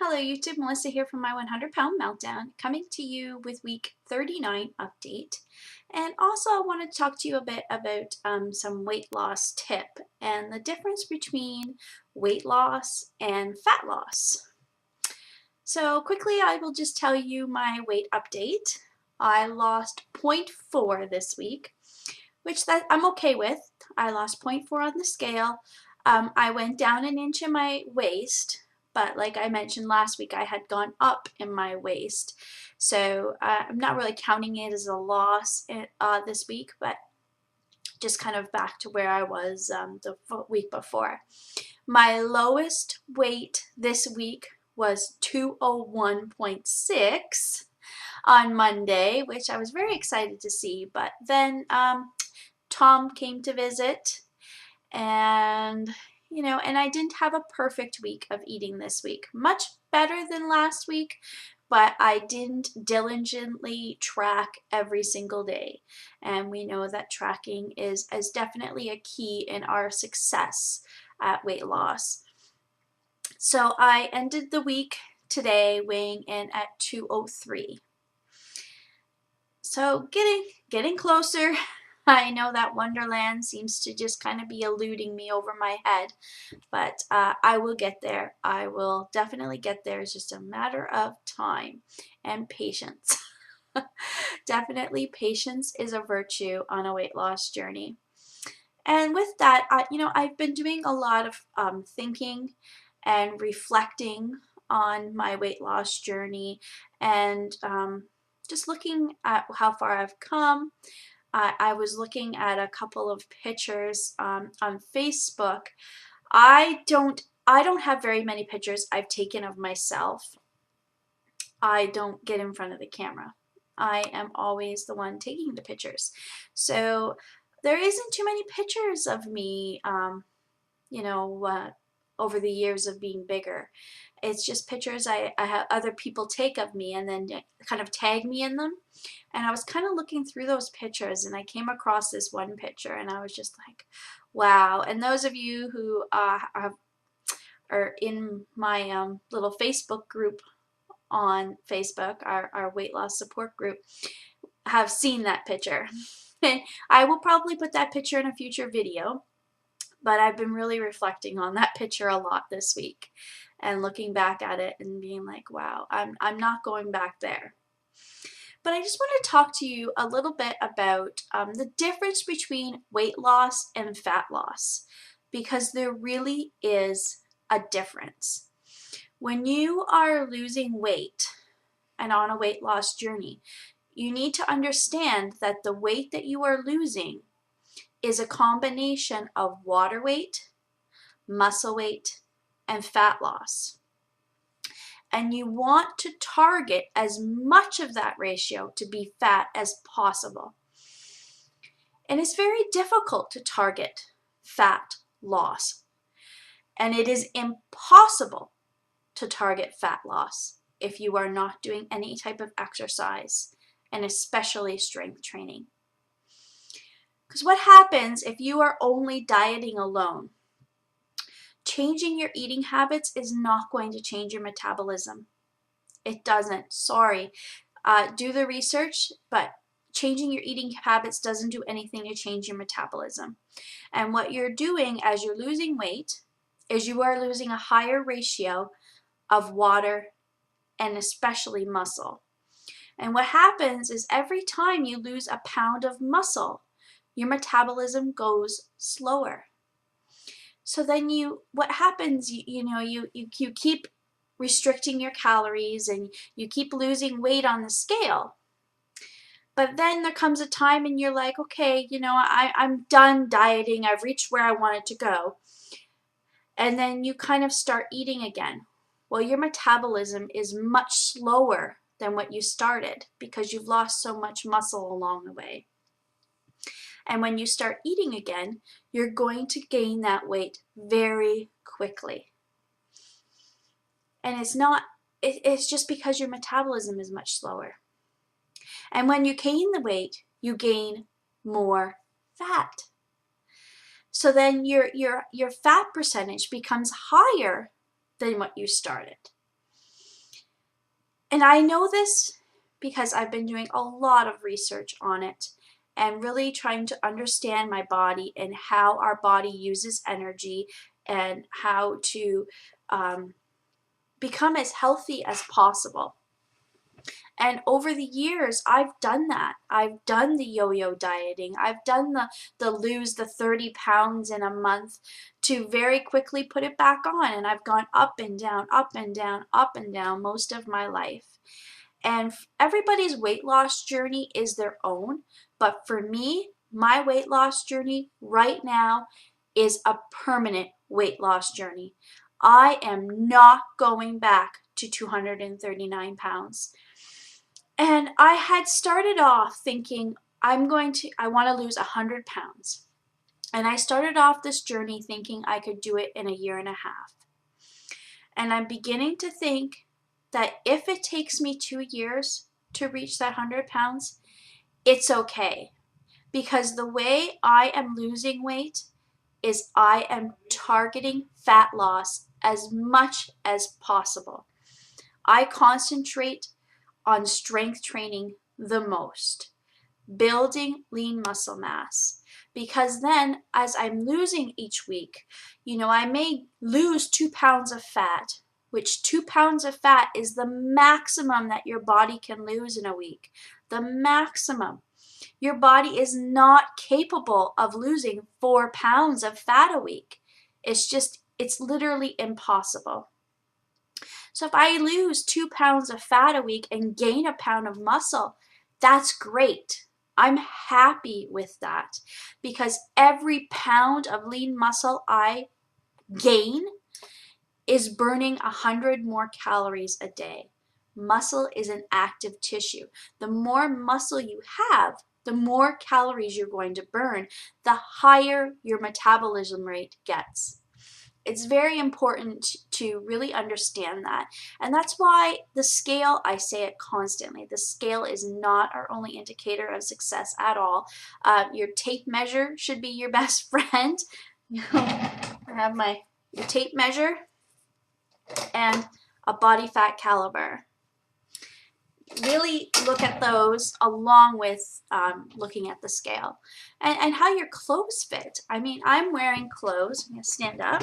Hello YouTube, Melissa here from my 100 Pound Meltdown, coming to you with week 39 update. And also I want to talk to you a bit about some weight loss tip and the difference between weight loss and fat loss. So quickly I will just tell you my weight update. I lost 0.4 this week, which I'm okay with. I lost 0.4 on the scale. I went down an inch in my waist, but like I mentioned last week, I had gone up in my waist. So I'm not really counting it as a loss this week, but just kind of back to where I was the week before. My lowest weight this week was 201.6 on Monday, which I was very excited to see, but then Tom came to visit, and and I didn't have a perfect week of eating this week. Much better than last week, but I didn't diligently track every single day. And we know that tracking is definitely a key in our success at weight loss. So I ended the week today weighing in at 203. So getting closer. I know that Wonderland seems to just kind of be eluding me over my head, but I will get there. I will definitely get there. It's just a matter of time and patience. Definitely patience is a virtue on a weight loss journey. And with that, I've been doing a lot of thinking and reflecting on my weight loss journey, and just looking at how far I've come. I was looking at a couple of pictures on Facebook. I don't have very many pictures I've taken of myself. I don't get in front of the camera. I am always the one taking the pictures. So there isn't too many pictures of me, over the years of being bigger. It's just pictures I have other people take of me and then kind of tag me in them. And I was kind of looking through those pictures, and I came across this one picture, and I was just like, wow. And those of you who are in my little Facebook group on Facebook, our weight loss support group, have seen that picture. And I will probably put that picture in a future video, but I've been really reflecting on that picture a lot this week and looking back at it and being like, wow, I'm not going back there. But I just want to talk to you a little bit about the difference between weight loss and fat loss, because there really is a difference. When you are losing weight and on a weight loss journey, you need to understand that the weight that you are losing is a combination of water weight, muscle weight, and fat loss. And you want to target as much of that ratio to be fat as possible. And it's very difficult to target fat loss. And it is impossible to target fat loss if you are not doing any type of exercise, and especially strength training. Because what happens if you are only dieting alone? Changing your eating habits is not going to change your metabolism. It doesn't. Sorry. Do the research, but changing your eating habits doesn't do anything to change your metabolism. And what you're doing as you're losing weight is you are losing a higher ratio of water and especially muscle. And what happens is every time you lose a pound of muscle, your metabolism goes slower. So then what happens, you keep restricting your calories and you keep losing weight on the scale. But then there comes a time and you're like, okay, I'm done dieting. I've reached where I wanted to go. And then you kind of start eating again. Well, your metabolism is much slower than what you started because you've lost so much muscle along the way. And when you start eating again, you're going to gain that weight very quickly. And it's just because your metabolism is much slower. And when you gain the weight, you gain more fat. So then your fat percentage becomes higher than what you started. And I know this because I've been doing a lot of research on it and really trying to understand my body and how our body uses energy and how to become as healthy as possible. And over the years, I've done that. I've done the yo-yo dieting. I've done the lose the 30 pounds in a month to very quickly put it back on. And I've gone up and down, up and down, up and down most of my life. And everybody's weight loss journey is their own. But for me, my weight loss journey right now is a permanent weight loss journey. I am not going back to 239 pounds. And I had started off thinking, I want to lose 100 pounds. And I started off this journey thinking I could do it in a year and a half. And I'm beginning to think that if it takes me 2 years to reach that 100 pounds, it's okay. Because the way I am losing weight is I am targeting fat loss as much as possible. I concentrate on strength training the most, building lean muscle mass. Because then as I'm losing each week, I may lose 2 pounds of fat, which 2 pounds of fat is the maximum that your body can lose in a week. The maximum. Your body is not capable of losing 4 pounds of fat a week. It's literally impossible. So if I lose 2 pounds of fat a week and gain a pound of muscle, that's great. I'm happy with that because every pound of lean muscle I gain is burning 100 more calories a day. Muscle is an active tissue. The more muscle you have, the more calories you're going to burn, the higher your metabolism rate gets. It's very important to really understand that. And that's why the scale, I say it constantly, the scale is not our only indicator of success at all. Your tape measure should be your best friend. I have your tape measure and a body fat caliber. Really look at those along with looking at the scale and how your clothes fit. I mean, I'm wearing clothes, I'm going to stand up,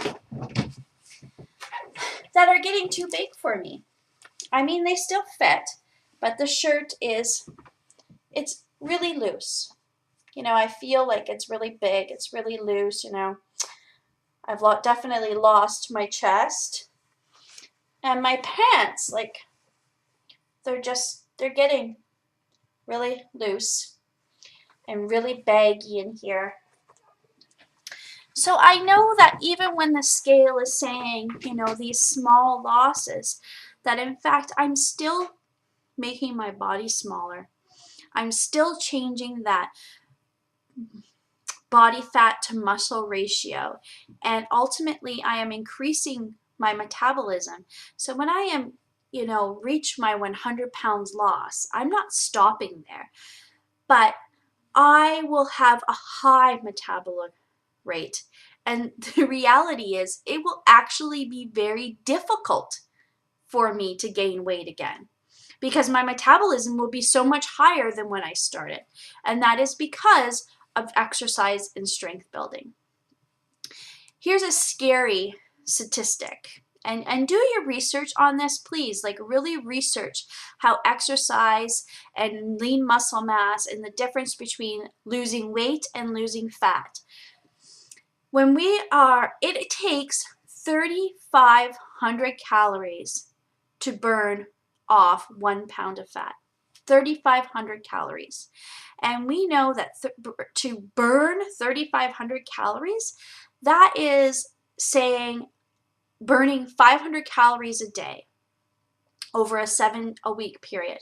that are getting too big for me. I mean, they still fit, but the shirt it's really loose. I feel like it's really big, it's really loose, I've definitely lost my chest. And my pants, they're getting really loose and really baggy in here. So I know that even when the scale is saying, these small losses, that in fact I'm still making my body smaller. I'm still changing that body fat to muscle ratio. And ultimately I am increasing my metabolism. So when I am reach my 100 pounds loss, I'm not stopping there, but I will have a high metabolic rate. And the reality is it will actually be very difficult for me to gain weight again because my metabolism will be so much higher than when I started. And that is because of exercise and strength building. Here's a scary statistic. And do your research on this, please. Really research how exercise and lean muscle mass and the difference between losing weight and losing fat. It takes 3,500 calories to burn off 1 pound of fat. 3,500 calories. And we know that to burn 3,500 calories, that is saying burning 500 calories a day over a 7-week period.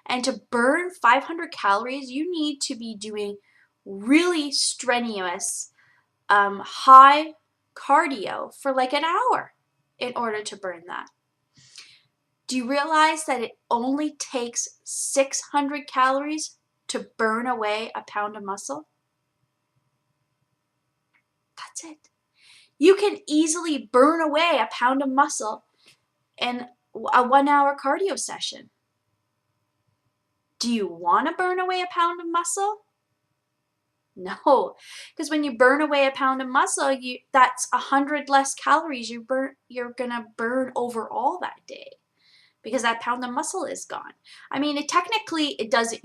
And to burn 500 calories, you need to be doing really strenuous, high cardio for an hour in order to burn that. Do you realize that it only takes 600 calories to burn away a pound of muscle? That's it. You can easily burn away a pound of muscle in a 1-hour cardio session. Do you want to burn away a pound of muscle? No, because when you burn away a pound of muscle, that's 100 less calories you're gonna burn overall that day, because that pound of muscle is gone. I mean, it doesn't.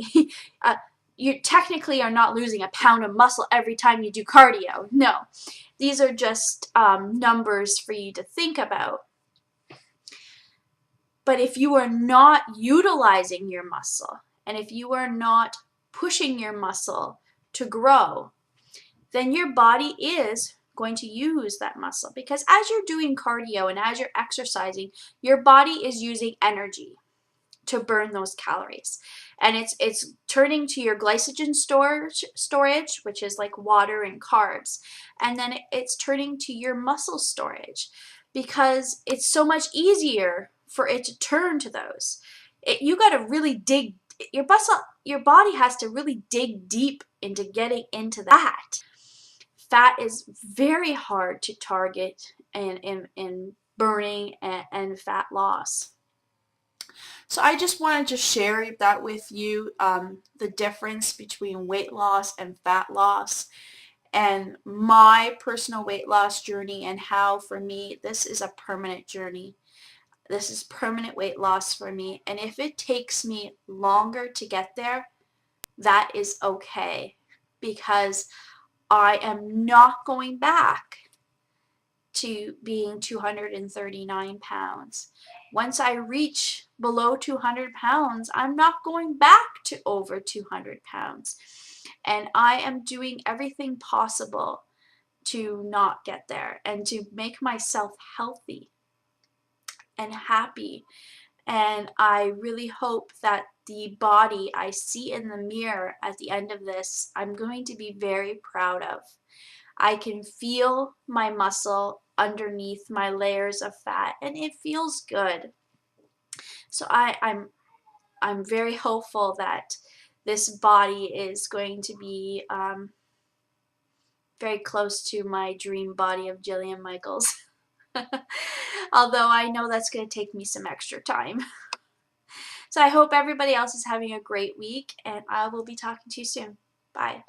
You technically are not losing a pound of muscle every time you do cardio. No, these are just numbers for you to think about. But if you are not utilizing your muscle, and if you are not pushing your muscle to grow, then your body is going to use that muscle, because as you're doing cardio and as you're exercising, your body is using energy to burn those calories, and it's turning to your glycogen storage, which is like water and carbs, and then it's turning to your muscle storage, because it's so much easier for it to turn to those. You got to really dig your body has to really dig deep into getting into that. Fat is very hard to target in burning and fat loss. So I just wanted to share that with you, the difference between weight loss and fat loss, and my personal weight loss journey, and how for me this is a permanent journey. This is permanent weight loss for me, and if it takes me longer to get there, that is okay, because I am not going back to being 239 pounds. Once I reach below 200 pounds, I'm not going back to over 200 pounds. And I am doing everything possible to not get there and to make myself healthy and happy. And I really hope that the body I see in the mirror at the end of this, I'm going to be very proud of. I can feel my muscle underneath my layers of fat, and it feels good. So I'm very hopeful that this body is going to be very close to my dream body of Jillian Michaels. Although I know that's going to take me some extra time. So I hope everybody else is having a great week, and I will be talking to you soon. Bye.